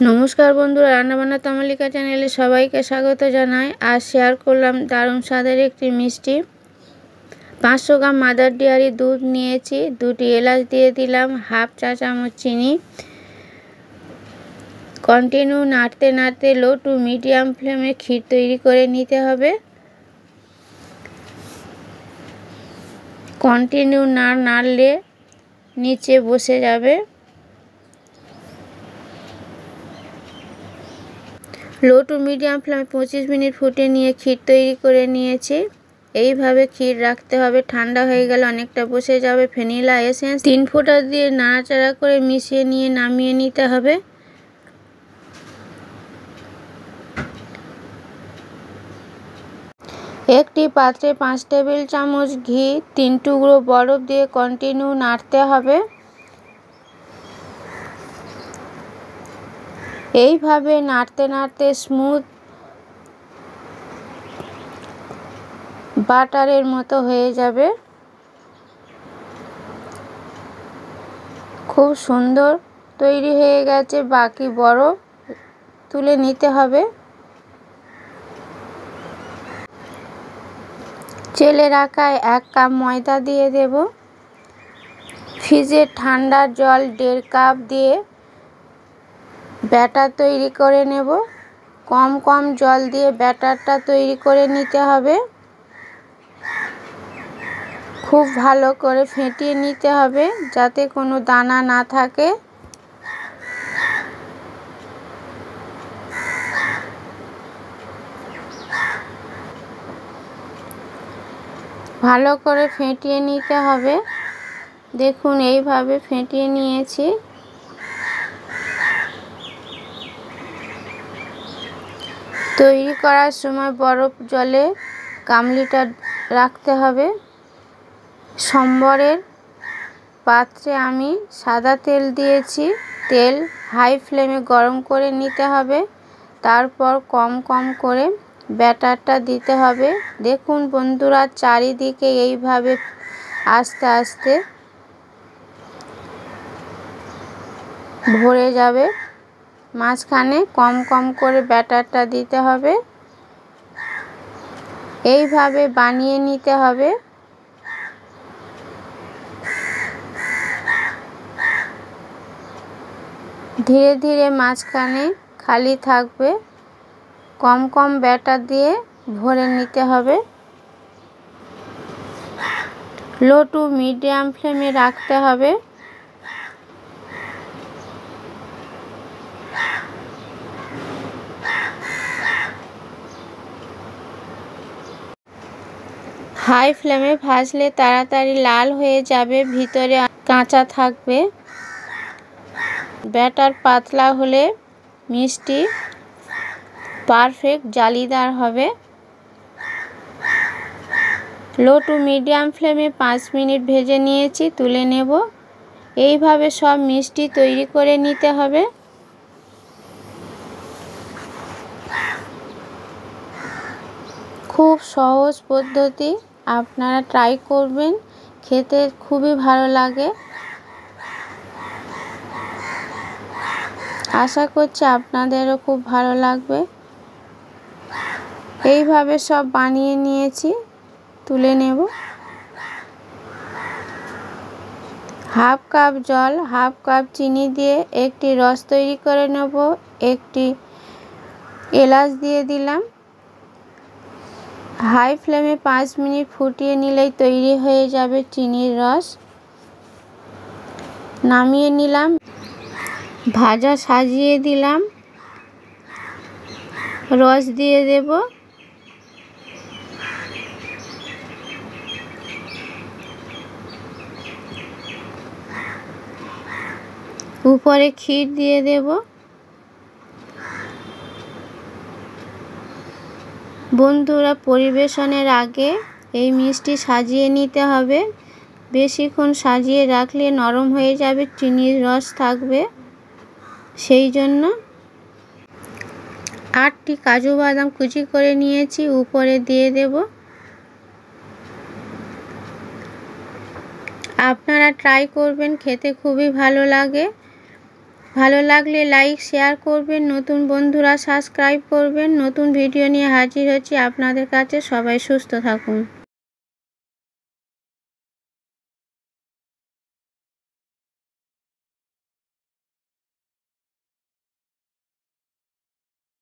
নমস্কার বন্ধুরা, রান্নাবান্না তামালিকা চ্যানেলে সবাইকে স্বাগত জানাই। আজ শেয়ার করলাম দারুণ স্বাদের একটি মিষ্টি। 500 গ্রাম মাদার ডেয়ারি দুধ নিয়েছি, 2টি এলাচ দিয়ে দিলাম, হাফ চা চামচ চিনি। কন্টিনিউ নাড়তে নাড়তে লো টু মিডিয়াম ফ্লেমে ক্ষীর তৈরি করে নিতে হবে। কন্টিনিউ নাড়লে নিচে বসে যাবে। লো টু মিডিয়াম ফ্লেমে 25 মিনিট ফুটে নিয়ে ক্ষীর তৈরি করে নিয়েছি। এইভাবে ক্ষীর রাখতে হবে, ঠান্ডা হয়ে গেলে অনেকটা বসে যাবে। ভ্যানিলা এসেন্স 3 ফোঁটা দিয়ে নাড়াচাড়া করে মিশিয়ে নিয়ে নামিয়ে নিতে হবে। একটি পাত্রে 5 টেবিল চামচ ঘি, 3 টুকরো বরফ দিয়ে কন্টিনিউ নাড়তে হবে। এইভাবে নাড়তে নাড়তে স্মুথ বাটারের মতো হয়ে যাবে। খুব সুন্দর তৈরি হয়ে গেছে। বাকি বরফ তুলে নিতে হবে। চেলে রাখা 1 কাপ ময়দা দিয়ে দেব। ফ্রিজে ঠান্ডা জল 1.5 কাপ দিয়ে ব্যাটার তৈরি করে নেব। কম কম জল দিয়ে ব্যাটারটা তৈরি করে নিতে হবে। খুব ভালো করে ফেটিয়ে নিতে হবে যাতে কোনো দানা না থাকে। ভালো করে ফেটিয়ে নিতে হবে। দেখুন এইভাবে ফেটিয়ে নিয়েছি। তৈরি করার সময় বরফ জলে গামলিটা রাখতে হবে। সম্বরের পাত্রে আমি সাদা তেল দিয়েছি। তেল হাই ফ্লেমে গরম করে নিতে হবে। তারপর কম কম করে ব্যাটারটা দিতে হবে। দেখুন বন্ধুরা, চারিদিকে এইভাবে আস্তে আস্তে ভরে যাবে। মাঝখানে কম কম করে ব্যাটারটা দিতে হবে। এইভাবে বানিয়ে নিতে হবে। ধীরে ধীরে মাঝখানে খালি থাকবে। কম কম ব্যাটার দিয়ে ভরে নিতে হবে। লো টু মিডিয়াম ফ্লেমে রাখতে হবে। হাই ফ্লেমে ভাজলে তাড়াতাড়ি লাল হয়ে যাবে, ভিতরে কাঁচা থাকবে। ব্যাটার পাতলা হলে মিষ্টি পারফেক্ট জালিদার হবে। লো টু মিডিয়াম ফ্লেমে 5 মিনিট ভেজে নিয়েছি, তুলে নেব। এইভাবে সব মিষ্টি তৈরি করে নিতে হবে। খুব সহজ পদ্ধতি, আপনারা ট্রাই করবেন। খেতে খুবই ভালো লাগে। আশা করছি আপনাদেরও খুব ভালো লাগবে। এইভাবে সব বানিয়ে নিয়েছি, তুলে নেব। হাফ কাপ জল, হাফ কাপ চিনি দিয়ে একটি রস তৈরি করে নেব। একটি এলাচ দিয়ে দিলাম। হাই ফ্লেমে 5 মিনিট ফুটিয়ে নিলেই তৈরি হয়ে যাবে চিনির রস। নামিয়ে নিলাম। ভাজা সাজিয়ে দিলাম। রস দিয়ে দেব। উপরে ক্ষীর দিয়ে দেব। বন্ধুরা, পরিবেশনের আগে এই মিষ্টি সাজিয়ে নিতে হবে। বেশিক্ষণ সাজিয়ে রাখলে নরম হয়ে যাবে, চিনির রস থাকবে। সেই জন্য 8টি কাজু বাদাম কুচি করে নিয়েছি, উপরে দিয়ে দেব। আপনারা ট্রাই করবেন, খেতে খুবই ভালো লাগে। ভালো লাগলে লাইক শেয়ার করবেন, নতুন বন্ধুরা সাবস্ক্রাইব করবেন। নতুন ভিডিও নিয়ে হাজির হচ্ছি আপনাদের কাছে। সবাই সুস্থ থাকুন।